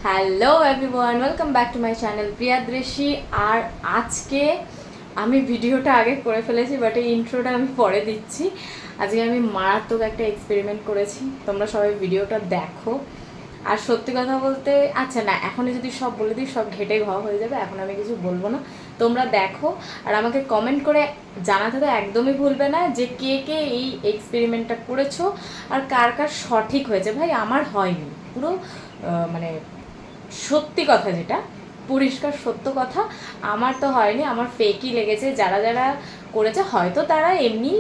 Hello everyone, welcome back to my channel Priyadrishi. আর আজকে আমি ভিডিওটা আগে করে ফেলেছি, বাট এই ইন্ট্রোটা আমি পরে দিচ্ছি। আজকে আমি মারাত্মক একটা এক্সপেরিমেন্ট করেছি, তোমরা সবাই ভিডিওটা দেখো। আর সত্যি কথা বলতে, আচ্ছা না, এখনই যদি সব বলে দিই সব ঘেটে ঘ হয়ে যাবে, এখন আমি কিছু বলবো না, তোমরা দেখো। আর আমাকে কমেন্ট করে জানাতে তো একদমই ভুলবে না যে কে কে এই এক্সপেরিমেন্টটা করেছো আর কার কার সঠিক হয়েছে। ভাই আমার হয়নি, পুরো মানে সত্যি কথা, যেটা পরিষ্কার সত্য কথা, আমার তো হয়নি, আমার ফেকই লেগেছে। যারা যারা করেছে হয়তো তারা এমনি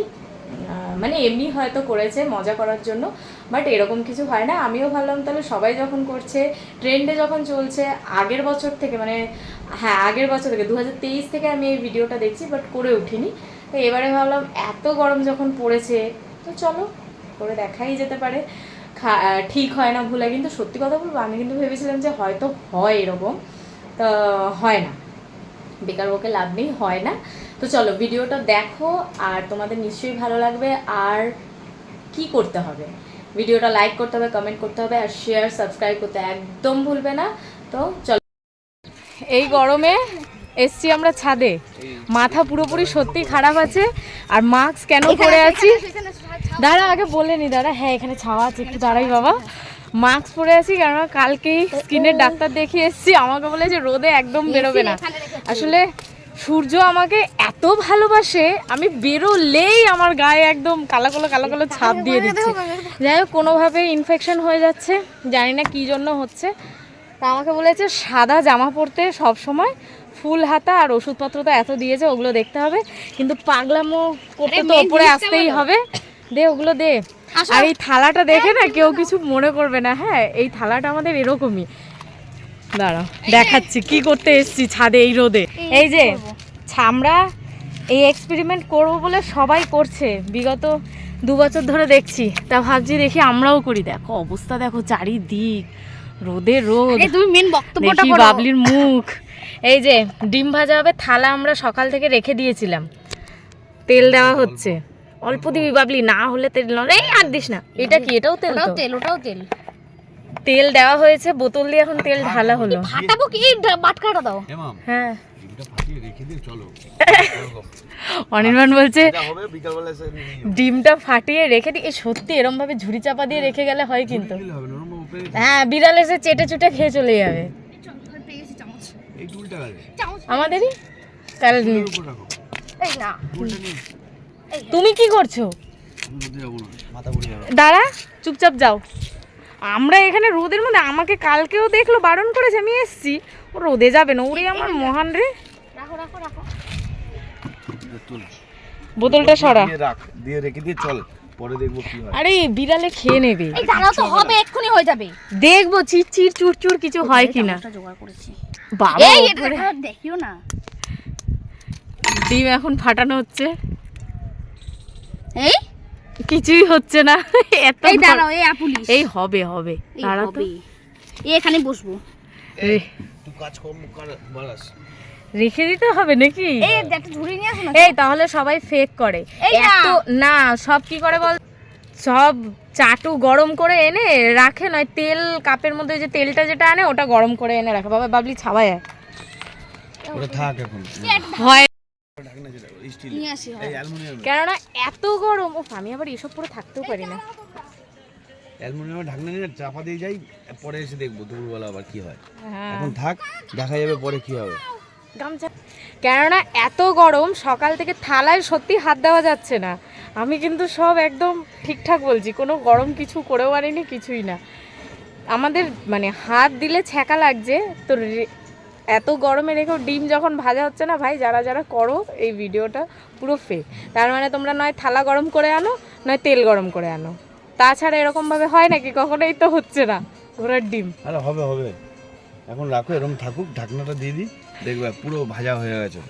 মানে এমনি হয়তো করেছে মজা করার জন্য, বাট এরকম কিছু হয় না। আমিও ভাবলাম তাহলে সবাই যখন করছে, ট্রেন্ডে যখন চলছে আগের বছর থেকে, মানে হ্যাঁ আগের বছর থেকে 2023 থেকে আমি এই ভিডিওটা দেখছি, বাট করে উঠিনি। তো এবারে ভাবলাম এত গরম যখন পড়েছে তো চলো করে দেখাই যেতে পারে। ঠিক হয় না ভুলে, কিন্তু সত্যি কথা বলবো আমি কিন্তু ভেবেছিলাম যে হয়তো হয় এরকম, তো হয় না, বেকার বকে লাভ নেই, হয় না। তো চলো ভিডিওটা দেখো, আর তোমাদের নিশ্চয়ই ভালো লাগবে। আর কি করতে হবে, ভিডিওটা লাইক করতে হবে, কমেন্ট করতে হবে, আর শেয়ার সাবস্ক্রাইব করতে একদম ভুলবে না। তো চলো, এই গরমে এসছি আমরা ছাদে, মাথা পুরোপুরি সত্যি খারাপ আছে। আর মাস্ক কেন পরে আছি দাঁড়া, আগে বলে নি দাঁড়া, হ্যাঁ এখানে ছাওয়া আছে, একটু দাঁড়াই বাবা। মাস্ক পরে আছি কারণ কালকেই স্কিনের ডাক্তার দেখিয়ে এসেছি, আমাকে বলে যে রোদে একদম বেরোবে না। আসলে সূর্য আমাকে এত ভালোবাসে, আমি বেরোলেই আমার গায়ে একদম কালো কালো ছাপ দিয়ে দিচ্ছে। যাই হোক, কোনোভাবে ইনফেকশন হয়ে যাচ্ছে, জানি না কী জন্য হচ্ছে। তা আমাকে বলেছে সাদা জামা পরতে সব সময়, ফুল হাতা, আর ওষুধপত্র তো এত দিয়েছে ওগুলো দেখতে হবে, কিন্তু পাগলামো করতে তো ওপরে আসতেই হবে। দে ওগুলো দে। আর এই থালাটা দেখে না কেউ কিছু মনে করবে না, হ্যাঁ এই থালাটা আমাদের এরকমই। দাঁড়াও দেখাচ্ছি কি করতে এসেছি ছাদে এই রোদে। এই যে আমরা এই এক্সপেরিমেন্ট করবো বলে সবাই করছে, বিগত 2 বছর ধরে দেখছি, তা ভাবছি দেখি আমরাও করি। দেখো অবস্থা, দেখো চারিদিক রোদে রোদ। তুমি মেন বক্তব্যটা দেখি বাবলির মুখ। এই যে ডিম ভাজা হবে, থালা আমরা সকাল থেকে রেখে দিয়েছিলাম, তেল দেওয়া হচ্ছে, অল্প দিবি বাবলি, না হলে তেল এই আর দিস না। এটা কি, এটাও তেল? তো তেল, ওটাও তেল। তেল দেওয়া হয়েছে, বোতল দিয়ে এখন তেল ঢালা হলো। ফাটাবো কি, বাটকাটা দাও। হ্যাঁ অনির্বাণ বলছে ডিমটা ফাটিয়ে রেখে দিই। সত্যি এরম ভাবে ঝুড়ি চাপা দিয়ে রেখে গেলে হয়, কিন্তু হ্যাঁ বিড়াল এসে চেটে চুটে খেয়ে চলে যাবে। আমাদেরই তুমি কি করছো? দাঁড়া, চুপচাপ যাও। আমরা এখানে রোদের মধ্যে, আমাকে কালকেও দেখলো বারণ করেছে, আমি এসছি, ও রোদে যাবে না। ওরে আমার মহান রে, বোতলটা সরা দিয়ে রেখে দিয়ে চল, পরে দেখবো কি হয়। আরে বিড়ালে খেয়ে নেবে, এই দাঁড়াও তো, হবে এক্ষুনি হয়ে যাবে, দেখবো চিরচির চুরচুর কিছু হয় কিনা। জোগাড় করেছি বাবা, এই এটা দেখিও না। ডিম এখন ফাটানো হচ্ছে, এই কিছুই হচ্ছে না। এত এই দাঁড়াও, এই আপুলিশ, এই হবে হবে, দাঁড়া তো, এই এখানে বসবো, তুই কাজ কর বালাস, রেখে দিতে হবে নাকি? এই একটা ঝুড়ি নিয়ে আসো না। এই তাহলে সবাই ফেক করে, এত না, সব কি করে বল, সব চাটু গরম করে এনে রাখে, নয় তেল কাপের মধ্যে যে তেলটা যেটা আনে ওটা গরম করে এনে রাখে। বাবা বাবলি ছাওয়ায় ওটা থাক এখন হয় ঢাকনা যেটা স্টিল নিয়ে আসি, এই অ্যালুমিনিয়াম, কেননা এত গরম। ও আমি আবার এসব পরে থাকতেও পারি না। অ্যালুমিনিয়ামের ঢাকনা নিয়ে চাপা দিয়ে যাই, পরে এসে দেখবো দুপুরবেলা আবার কি হয়। হ্যাঁ এখন থাক, দেখা যাবে পরে কি হবে। গামছা, কেননা এত গরম সকাল থেকে থালায় সত্যি হাত দেওয়া যাচ্ছে না। আমি কিন্তু সব একদম ঠিকঠাক বলছি, কোনো গরম কিছু করেও আনিনি, কিছুই না। আমাদের মানে হাত দিলে ছ্যাঁকা লাগছে তো, এত গরমে রেখেও ডিম যখন ভাজা হচ্ছে না। ভাই যারা যারা করো এই ভিডিওটা পুরো ফেক, তার মানে তোমরা নয় থালা গরম করে আনো, নয় তেল গরম করে আনো, তাছাড়া এরকমভাবে হয় নাকি? কখনোই তো হচ্ছে না ঘোড়ার ডিম। আরে হবে হবে, এখন রাখো, এরকম থাকুক, ঢাকনাটা দিয়ে দিই, দেখবে পুরো ভাজা হয়ে গেছে।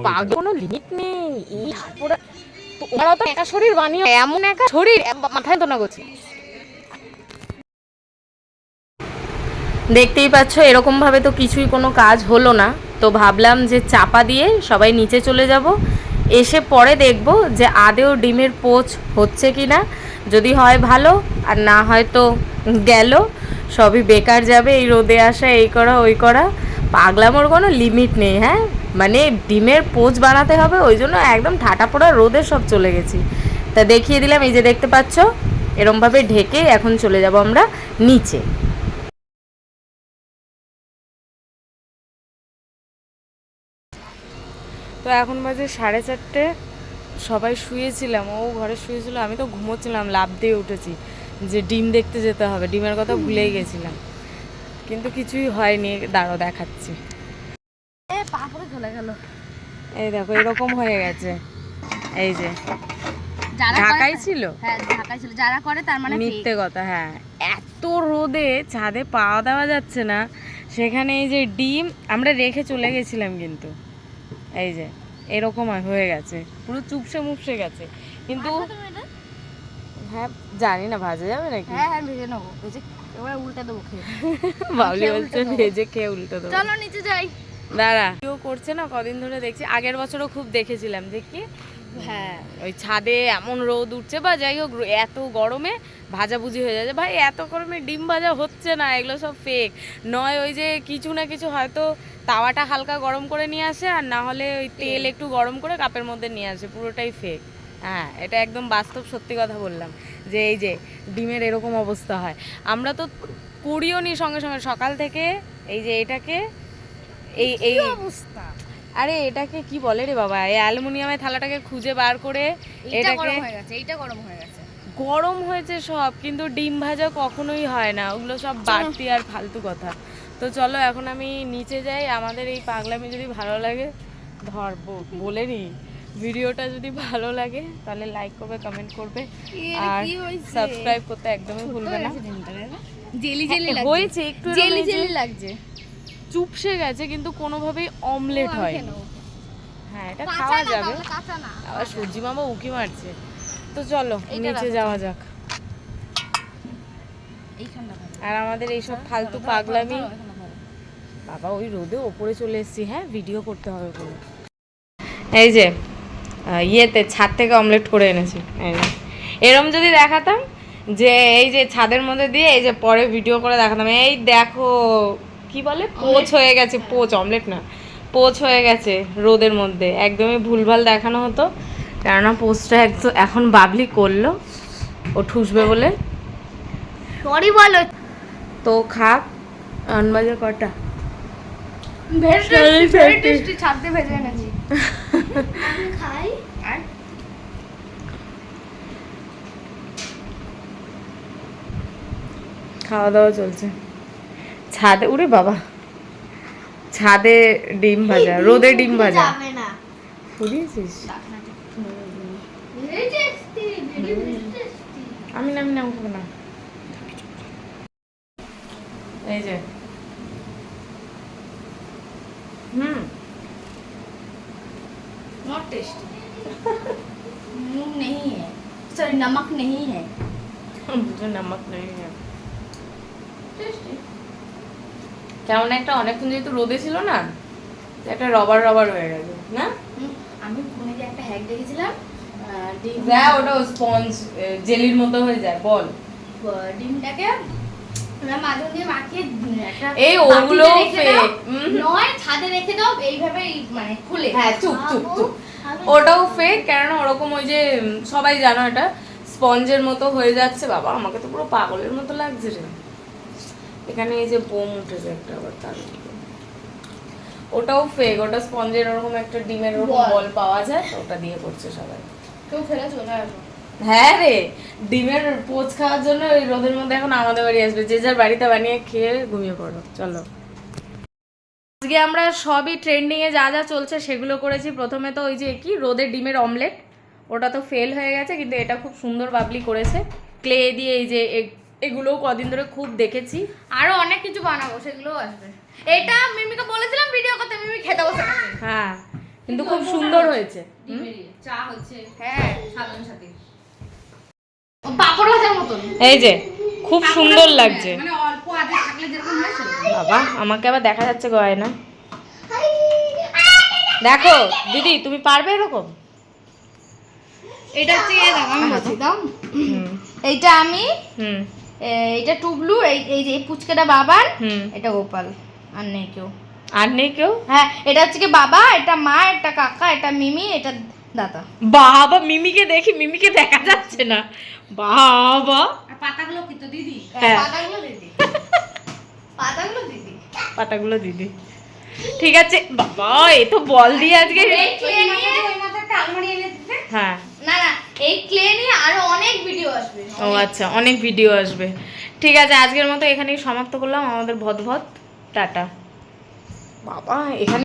পাগল, কোনো লিমিট নেই এই হাত পোড়া। ওরা তো একা শরীর বানিয়ে, এমন একা শরীর মাথায় তো না করছে। দেখতেই পাচ্ছ এরকম ভাবে তো কিছুই কোনো কাজ হলো না। তো ভাবলাম যে চাপা দিয়ে সবাই নিচে চলে যাব, এসে পরে দেখব যে আদেও ডিমের পোচ হচ্ছে কি না। যদি হয় ভালো, আর না হয় তো গেল, সবই বেকার যাবে এই রোদে আসা, এই করা ওই করা। পাগলামোর কোনো লিমিট নেই। হ্যাঁ, মানে ডিমের পোচ বানাতে হবে, ওই জন্য একদম ঠাটা পোড়া রোদে সব চলে গেছি। তা দেখিয়ে দিলাম, এই যে দেখতে পাচ্ছ, এরমভাবে ঢেকে এখন চলে যাব আমরা নিচে। তো এখন বাজে 4:30, সবাই শুয়েছিলাম, ও ঘরে শুয়েছিল, আমি তো ঘুমোচ্ছিলাম, লাফ দিয়ে উঠেছি যে ডিম দেখতে যেতে হবে, ডিমের কথা ভুলেই গেছিলাম, কিন্তু কিছুই হয়নি। দাঁড়াও দেখাচ্ছি। পা পড়ে চলে গেল। এই দেখো এরকম হয়ে গেছে, এই যে যারা ঢাকাই ছিল। হ্যাঁ ঢাকাই ছিল, যারা করে তার মানে মিথ্যে কথা। হ্যাঁ, এত রোদে ছাদে পাওয়া দেওয়া যাচ্ছে না, সেখানে এই যে ডিম আমরা রেখে চলে গেছিলাম, কিন্তু এই যে এরকম হয়ে গেছে, পুরো চুপসে মুপসে গেছে। কিন্তু হ্যাঁ জানি না ভাজা যাবে নাকি। হ্যাঁ হ্যাঁ ভেজে নেবো, ভেজে এবার উল্টে দেবো খেয়ে। বাবলি বলছে ভেজে খেয়ে উল্টো দেবো। চলো নিচে যাই। দাঁড়া, কেউ করছে না, কদিন ধরে দেখছি, আগের বছরও খুব দেখেছিলাম দেখি। হ্যাঁ, ওই ছাদে এমন রোদ উঠছে বা যাই হোক, এত গরমে ভাজাভুজি হয়ে যাচ্ছে। ভাই এত গরমে ডিম ভাজা হচ্ছে না, এগুলো সব ফেক। নয় ওই যে কিছু না কিছু হয়তো তাওয়াটা হালকা গরম করে নিয়ে আসে, আর না হলে ওই তেল একটু গরম করে কাপের মধ্যে নিয়ে আসে, পুরোটাই ফেক। হ্যাঁ, এটা একদম বাস্তব সত্যি কথা বললাম, যে এই যে ডিমের এরকম অবস্থা হয়। আমরা তো করিও নি সঙ্গে সঙ্গে, সকাল থেকে এই যে এটাকে এই অবস্থা। আরে এটাকে কি বলে রে বাবা, এই অ্যালুমিনিয়ামের থালাটাকে খুঁজে বার করে এটাকে গরম হয়ে গেছে, এইটা গরম হয়ে গেছে। গরম হয়েছে সব, কিন্তু ডিম ভাজা কখনোই হয় না, ওগুলো সব বাড়তি আর ফালতু কথা। তো চলো এখন আমি নিচে যাই। আমাদের এই পাগলামি যদি ভালো লাগে, ধরবো বলে নি, ভিডিওটা যদি ভালো লাগে তাহলে লাইক করবে, কমেন্ট করবে, আর সাবস্ক্রাইব করতে একদমই ভুলবে না। জেলি জেলি হ্যাঁ, লাগছে, হয়েছে একটু জেলি জেলি লাগছে, চুপসে গেছে, কিন্তু কোনোভাবেই অমলেট হয়। হ্যাঁ, এটা কাঁচা খাওয়া না, যাবে। তাহলে কাঁচা না। আবার সূর্যি মামা উকি মারছে। তো চলো এইটা নিচে রাখো। যাওয়া যাক। এইখানটা ভালো। আর আমাদের এইসব ফালতু পাগলামি, ধরো, এখানে ধরো। বাবা ওই রোদে ওপরে চলে এসেছি। হ্যাঁ, ভিডিও করতে হবে বলে। এই যে ইয়েতে ছাদ থেকে অমলেট করে এনেছি। এই যে, এরম যদি দেখাতাম যে এই যে ছাদের মধ্যে দিয়ে এই যে পরে ভিডিও করে দেখাতাম, এই দেখো কি বলে পোচ হয়ে গেছে, পোচ, অমলেট না, পোচ হয়ে গেছে রোদের মধ্যে, একদমই ভুলভাল দেখানো হতো। কেননা পোচটা এখন বাবলি করলো, ও ঠুসবে বলে। সরি বলো। তো খাক। আনবাজে কটা? ভেরি টেস্টি, ছাদ দিয়ে ভেজে এনেছি। আমি খাই। আর খাওয়া দাওয়া চলছে ছাদে। উরে বাবা, ছাদে ডিম ভাজা, রোদে ডিম ভাজা। যাবে না। ফুরিয়েছিস? Very tasty, very tasty. আমি নাম খাবো না। এই যে नॉट टेस्टी। नून नहीं है, सॉरी नमक नहीं है। मुझे नमक नहीं है। কেমন একটা, অনেকক্ষণ যেহেতু রোদে ছিল না, একটা রবার রবার হয়ে গেছে না। আমি ফোনে যে একটা হ্যাক দেখেছিলাম, ডিম যা ওটা স্পঞ্জ জেলির মতো হয়ে যায়। বল। ডিমটাকে আমরা মাঝে দিয়ে মাখিয়ে একটা এই ওগুলো বাটিতে রেখে দাও, fake। নয় ছাদে রেখে দাও, এইভাবে মানে খুলে। হ্যাঁ, চুপ চুপ চুপ, ওটাও ফেক। কেননা ওরকম ওই যে সবাই জানো এটা স্পঞ্জের মতো হয়ে যাচ্ছে। বাবা আমাকে তো পুরো পাগলের মতো লাগছে রে। এখানে এই যে বোম উঠেছে একটা, আবার তার ওটাও ফেক, ওটা স্পঞ্জের ওরকম একটা ডিমের ওরকম বল পাওয়া যায়, তো ওটা দিয়ে করছে সবাই। কেউ ফেলে চলে আসো। হ্যাঁ রে, ডিমের পোচ খাওয়ার জন্য ওই রোদের মধ্যে এখন আমাদের বাড়ি আসবে, যে যার বাড়িতে বানিয়ে খেয়ে ঘুমিয়ে পড়ো। চলো আজকে আমরা সবই ট্রেন্ডিং এ যা যা চলছে সেগুলো করেছি। প্রথমে তো ওই যে কি রোদের ডিমের অমলেট, ওটা তো ফেল হয়ে গেছে, কিন্তু এটা খুব সুন্দর বাবলি করেছে ক্লে দিয়ে। এই যে এগুলোও কদিন ধরে খুব দেখেছি। আরো অনেক কিছু বানাবো, সেগুলোও আসবে। এটা মিমিকে বলেছিলাম ভিডিও করতে, মিমি খেতে বসে গেছে। হ্যাঁ, কিন্তু খুব সুন্দর হয়েছে। চা হচ্ছে, হ্যাঁ সাথে সাথে পাপড় ভাজার মতন। এই যে খুব সুন্দর লাগছে। মানে অল্প আগে থাকলে যেরকম হয় সেরকম। বাবা আমাকে আবার দেখা যাচ্ছে গয়না। দেখো দিদি, তুমি পারবে এরকম? এটা হচ্ছে দেখো আমি বলছি দাও। এইটা আমি, এটা টুবলু, এই যে এই পুচকাটা বাবার, হুম। এটা গোপাল, আর নেই কেউ। আর নেই কেউ? হ্যাঁ, এটা হচ্ছে কি বাবা, এটা মা, এটা কাকা, এটা মিমি, এটা দাদা। বাবা, মিমিকে দেখি, মিমিকে দেখা যাচ্ছে না। বাবা, পাতাগুলো কি তো দিদি? হ্যাঁ। পাতাগুলো দিদি। পাতাগুলো দিদি। পাতাগুলো দিদি। ঠিক আছে বাবা, এ তো বল দিয়ে আজকে। এই ক্লে নিয়ে ওই মাথায় একটা আলমারি এনে দিতে। হ্যাঁ। না না, এই ক্লে নিয়ে আরো অনেক ভিডিও আসবে। ও আচ্ছা, অনেক ভিডিও আসবে। ঠিক আছে, আজকের মতো এখানেই সমাপ্ত করলাম আমাদের ভদ ভদ। টাটা। বাবা, এখানে